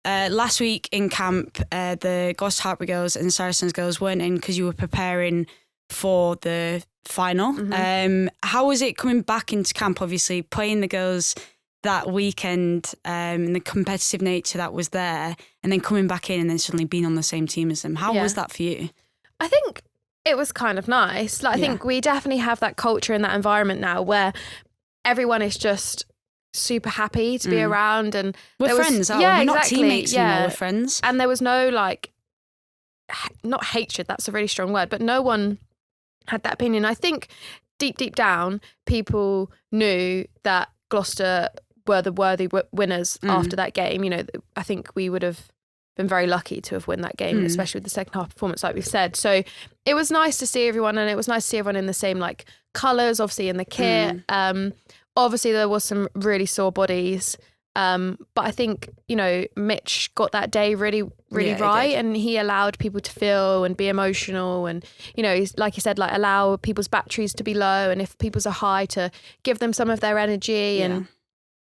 last week in camp, the Gloucester Hartpury girls and Saracens girls weren't in because you were preparing for the final. How was it coming back into camp, obviously, playing the girls that weekend and the competitive nature that was there, and then coming back in and then suddenly being on the same team as them? How was that for you? I think it was kind of nice. Like, I think we definitely have that culture and that environment now where everyone is just super happy to be around, and we're friends. We're not teammates anymore, we're friends. And there was no like, not hatred, that's a really strong word, but no one had that opinion. I think deep down, people knew that Gloucester were the worthy winners after that game. You know, I think we would have been very lucky to have won that game, especially with the second half performance, like we've said. So it was nice to see everyone, and it was nice to see everyone in the same like colours, obviously in the kit. Obviously there was some really sore bodies, but I think, you know, Mitch got that day really right, and he allowed people to feel and be emotional, and, you know, like you said, like allow people's batteries to be low, and if people's are high, to give them some of their energy, and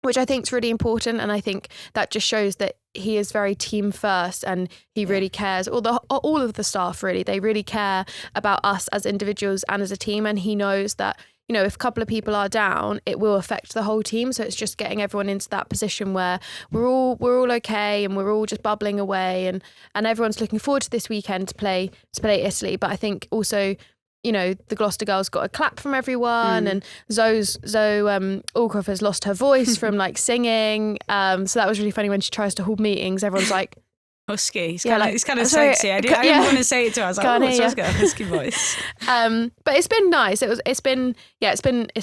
which I think is really important. And I think that just shows that he is very team first, and he really cares. All of the staff, really, they really care about us as individuals and as a team, and he knows that, you know, if a couple of people are down, it will affect the whole team. So it's just getting everyone into that position where we're all okay, and we're all just bubbling away, and everyone's looking forward to this weekend to play Italy. But I think also, you know, the Gloucester girls got a clap from everyone, and Zoe Allcroft has lost her voice from like singing. So that was really funny when she tries to hold meetings. Everyone's like, husky. It's kind of sexy. I didn't want to say it to her. I was like, Zoe's got a husky voice. But it's been nice. It's been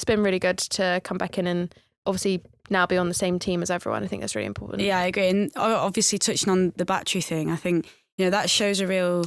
really good to come back in and obviously now be on the same team as everyone. I think that's really important. Yeah, I agree. And obviously touching on the battery thing, I think, you know, that shows a real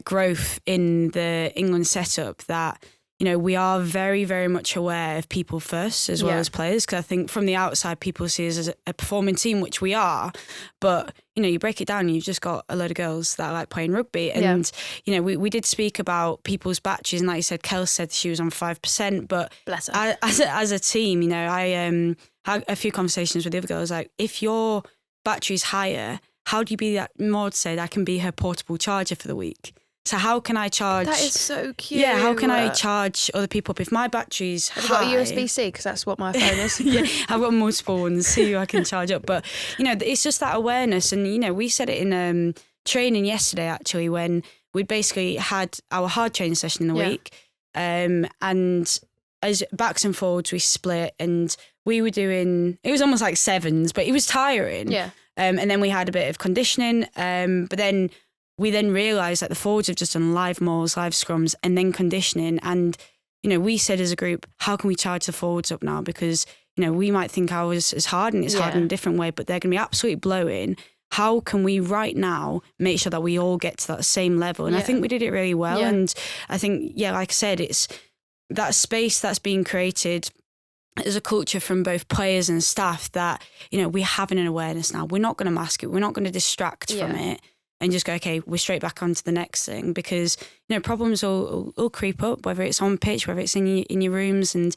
growth in the England setup, that, you know, we are very, very much aware of people first as well as players. Because I think from the outside, people see us as a performing team, which we are. But, you know, you break it down and you've just got a load of girls that like playing rugby. And, you know, we did speak about people's batteries. And like you said, Kel said she was on 5%. But bless her. As a team, you know, I had a few conversations with the other girls. Like, if your battery's higher, how do you be that? Maud said, I can be her portable charger for the week. So how can I charge? That is so cute. Yeah, how can I charge other people up if my battery's high? Have you got a USB-C? Because that's what my phone is. Yeah, I've got multiple ones who I can charge up. But, you know, it's just that awareness. And, you know, we said it in training yesterday, actually, when we'd basically had our hard training session in the week. And as backs and forwards, we split, and we were doing, it was almost like sevens, but it was tiring. Yeah. And then we had a bit of conditioning. But then we realised that the forwards have just done live mauls, live scrums, and then conditioning. And, you know, we said as a group, how can we charge the forwards up now? Because, you know, we might think ours is hard and it's hard in a different way, but they're going to be absolutely blowing. How can we right now make sure that we all get to that same level? And I think we did it really well. Yeah. And I think, like I said, it's that space that's being created as a culture from both players and staff that, you know, we're having an awareness now. We're not going to mask it. We're not going to distract from it and just go, okay, we're straight back onto the next thing, because, you know, problems will creep up, whether it's on pitch, whether it's in your rooms. And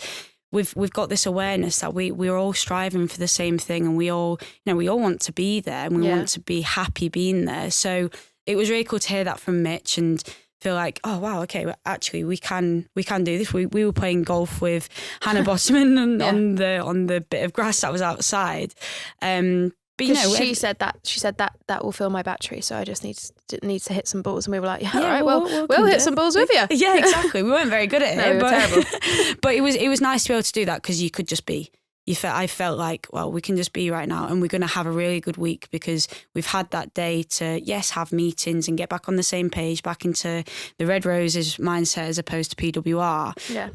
we've got this awareness that we're all striving for the same thing, and we all want to be there, and we want to be happy being there. So it was really cool to hear that from Mitch and feel like, oh wow, okay, well, actually we can do this. We were playing golf with Hannah Bottoman on the bit of grass that was outside. But, you know, she said that will fill my battery, so I just need to hit some balls, and we were like, all right, we'll hit some balls with you. Yeah, exactly. We weren't very good at it. No, we were terrible. But it was nice to be able to do that, because you could just be. I felt like, well, we can just be right now, and we're going to have a really good week because we've had that day to, have meetings and get back on the same page, back into the Red Roses mindset as opposed to PWR. Yeah.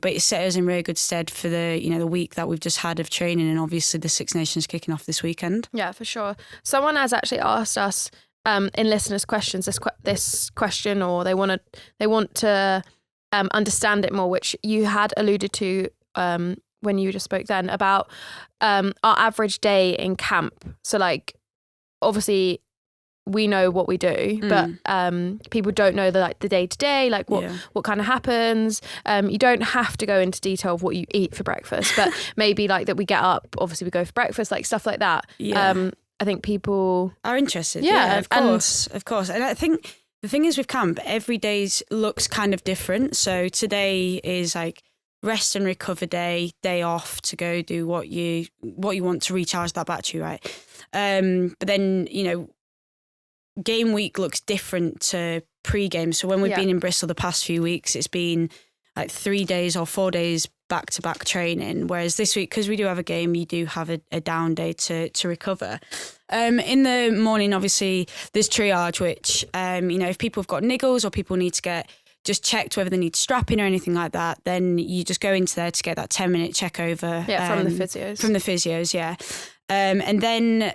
But it set us in really good stead for the week that we've just had of training, and obviously the Six Nations kicking off this weekend. Yeah, for sure. Someone has actually asked us in listeners' questions this question, or they want to understand it more, which you had alluded to when you just spoke then about our average day in camp. So, like, obviously we know what we do, but people don't know the day-to-day, like what kind of happens. You don't have to go into detail of what you eat for breakfast, but maybe like that we get up, obviously we go for breakfast, like stuff like that. I think people are interested. Yeah, of course. And I think the thing is with camp, every day looks kind of different. So today is like rest and recover day off to go do what you want to recharge that battery, right? But then, game week looks different to pre-game. So when we've been in Bristol the past few weeks, it's been like 3 days or 4 days back-to-back training. Whereas this week, because we do have a game, you do have a down day to recover. In the morning, obviously, there's triage, which, if people have got niggles or people need to get just checked whether they need strapping or anything like that, then you just go into there to get that 10-minute check over. Yeah, from the physios. From the physios, yeah. And then,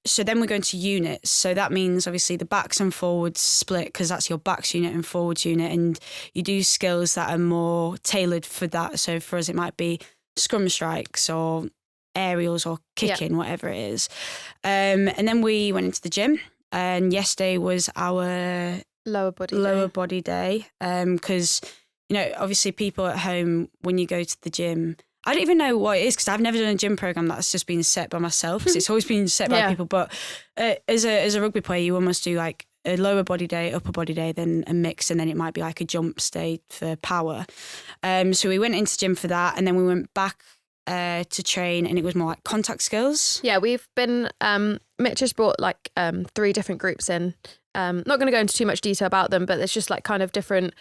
so then we're going to units. So that means obviously the backs and forwards split because that's your backs unit and forwards unit. And you do skills that are more tailored for that. So for us, it might be scrum strikes or aerials or kicking, whatever it is. And then we went into the gym, and yesterday was our lower body day. Because, obviously people at home, when you go to the gym, I don't even know what it is because I've never done a gym program that's just been set by myself, because it's always been set by people. But as a rugby player, you almost do like a lower body day, upper body day, then a mix, and then it might be like a jumps day for power. So we went into gym for that, and then we went back to train, and it was more like contact skills. Yeah, we've been Mitch has brought like 3 different groups in. Not going to go into too much detail about them, but there's just like kind of different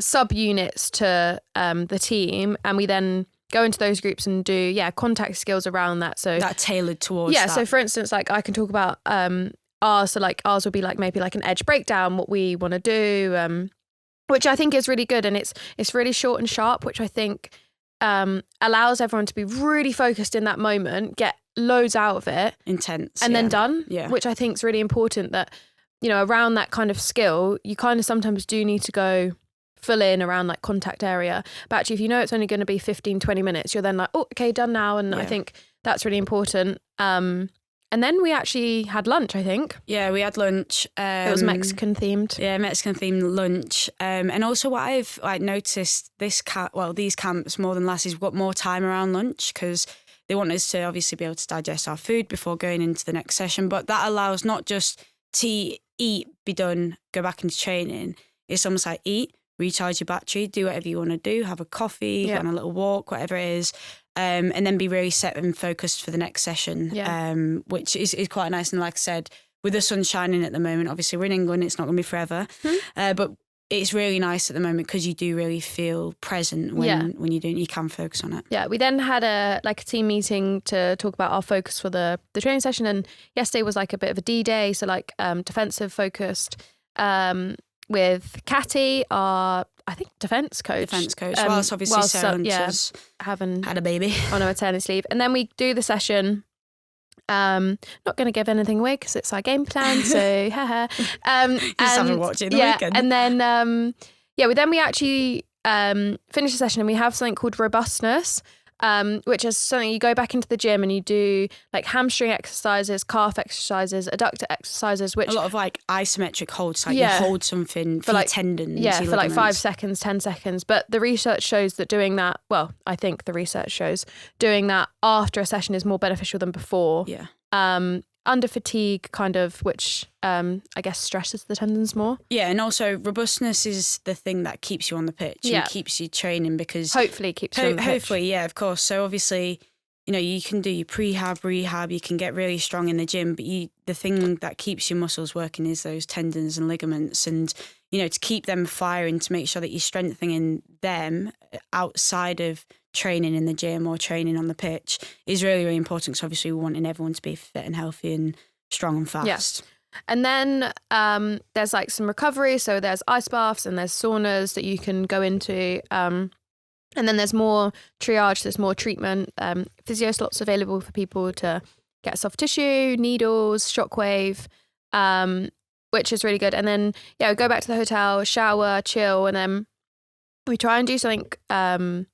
sub-units to the team, and we then go into those groups and do contact skills around that. So that tailored towards that. So for instance, like I can talk about ours. So like ours will be like maybe like an edge breakdown, what we want to do, which I think is really good, and it's really short and sharp, which I think allows everyone to be really focused in that moment, get loads out of it, intense, and then done. Yeah, which I think is really important. That around that kind of skill, you kind of sometimes do need to go full in around like contact area. But actually, if you know it's only going to be 15-20 minutes, you're then like, oh, okay, done now. And I think that's really important. And then we actually had lunch, I think. Yeah, we had lunch. It was Mexican themed. Yeah, Mexican themed lunch. And also what I've noticed these camps more than last is we've got more time around lunch, because they want us to obviously be able to digest our food before going into the next session. But that allows not just to eat, be done, go back into training. It's almost like eat, recharge your battery, do whatever you want to do, have a coffee, go on a little walk, whatever it is, and then be really set and focused for the next session, which is quite nice. And like I said, with the sun shining at the moment, obviously we're in England, it's not going to be forever, but it's really nice at the moment because you do really feel present when you don't, you can focus on it. Yeah, we then had a team meeting to talk about our focus for the training session, and yesterday was like a bit of a D-Day, so like defensive focused, with Catty, our defence coach. Whilst obviously Sarah having had a baby on a maternity leave. And then we do the session. Not going to give anything away because it's our game plan. So haha. Just have a watch it the weekend. And then we actually finish the session, and we have something called robustness. Which is something you go back into the gym and you do like hamstring exercises, calf exercises, adductor exercises, which a lot of like isometric holds, like you hold something for like tendons. Yeah, for like 5 seconds, 10 seconds. But the research shows that doing that, I think the research shows doing that after a session is more beneficial than before. Yeah. Under fatigue kind of, which I guess stresses the tendons more. Yeah, and also robustness is the thing that keeps you on the pitch and keeps you training, because hopefully keeps you on the pitch. Hopefully, yeah, of course. So obviously, you can do your prehab, rehab, you can get really strong in the gym, but the thing that keeps your muscles working is those tendons and ligaments, and to keep them firing, to make sure that you're strengthening them outside of training in the gym or training on the pitch is really, really important, because obviously we're wanting everyone to be fit and healthy and strong and fast. Yes. And then there's like some recovery. So there's ice baths and there's saunas that you can go into. And then there's more triage, there's more treatment, physio slots available for people to get soft tissue, needles, shockwave, which is really good. And then, we go back to the hotel, shower, chill, and then we try and do something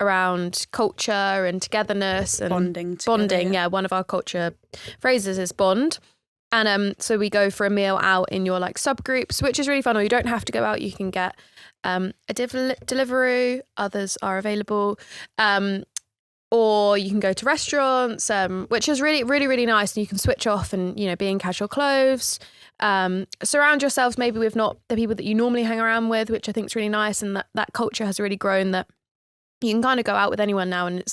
around culture and togetherness and bonding. Yeah, one of our culture phrases is bond. And so we go for a meal out in your like subgroups, which is really fun. Or you don't have to go out. You can get a Deliveroo. Others are available. or you can go to restaurants, which is really, really, really nice. And you can switch off and, you know, be in casual clothes. Surround yourselves maybe with not the people that you normally hang around with, which I think is really nice. And that culture has really grown that you can kind of go out with anyone now, and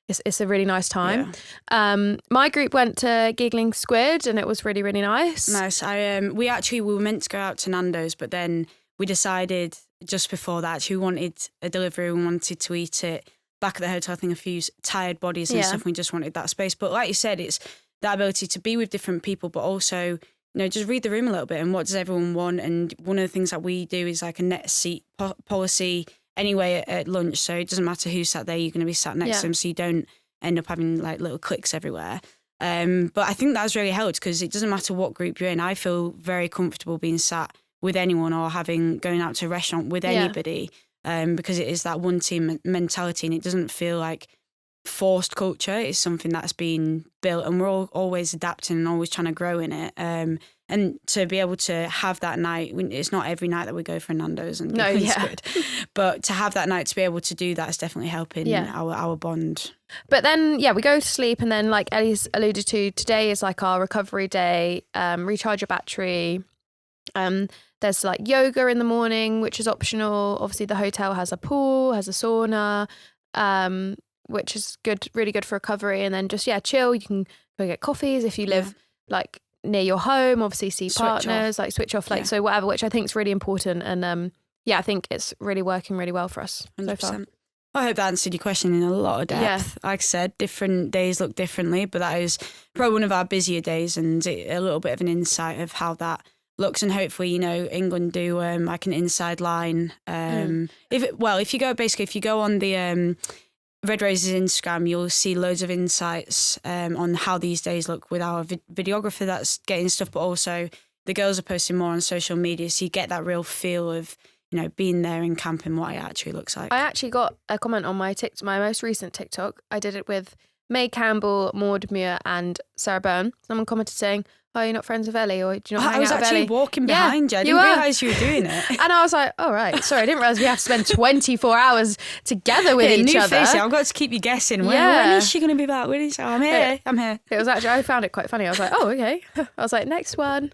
it's a really nice time. Yeah. My group went to Giggling Squid, and it was really, really nice. Nice. We were meant to go out to Nando's, but then we decided just before that we wanted a delivery. We wanted to eat it back at the hotel. I think a few tired bodies and stuff. We just wanted that space. But like you said, it's that ability to be with different people, but also, you know, just read the room a little bit and what does everyone want. And one of the things that we do is like a net seat policy anyway at lunch. So it doesn't matter who sat there, you're going to be sat next to them, so you don't end up having like little cliques everywhere. But I think that's really helped because it doesn't matter what group you're in. I feel very comfortable being sat with anyone or going out to a restaurant with anybody, because it is that one team mentality, and it doesn't feel like forced culture. It's something that's been built, and we're all always adapting and always trying to grow in it. And to be able to have that night, it's not every night that we go for Nando's and Squid, but to have that night to be able to do that is definitely helping our bond. But then, we go to sleep, and then like Ellie's alluded to, today is like our recovery day, recharge your battery. There's like yoga in the morning, which is optional. Obviously the hotel has a pool, has a sauna, which is good, really good for recovery. And then just, chill. You can go get coffees if you live like near your home, obviously see partners, like switch off, so whatever, which I think is really important. And I think it's really working really well for us 100%. So far. I hope that answered your question in a lot of depth. Like I said, different days look differently, but that is probably one of our busier days, and a little bit of an insight of how that looks. And hopefully, you know, England do like an inside line. If you go on the Red Race's Instagram, you'll see loads of insights on how these days look with our videographer that's getting stuff, but also the girls are posting more on social media, so you get that real feel of, you know, being there in camp and what it actually looks like. I actually got a comment on my most recent TikTok. I did it with May Campbell, Maud Muir and Sarah Byrne. Someone commented saying, "Oh, you're not friends with Ellie, or do you not hang out with Ellie?" I was actually walking behind you. I didn't realise you were doing it. And I was like, "Oh, right. Sorry, I didn't realise we have to spend 24 hours together with each other." Face, I've got to keep you guessing. When is she going to be back? I'm here. It was actually, I found it quite funny. I was like, "Oh, okay." I was like, "Next one."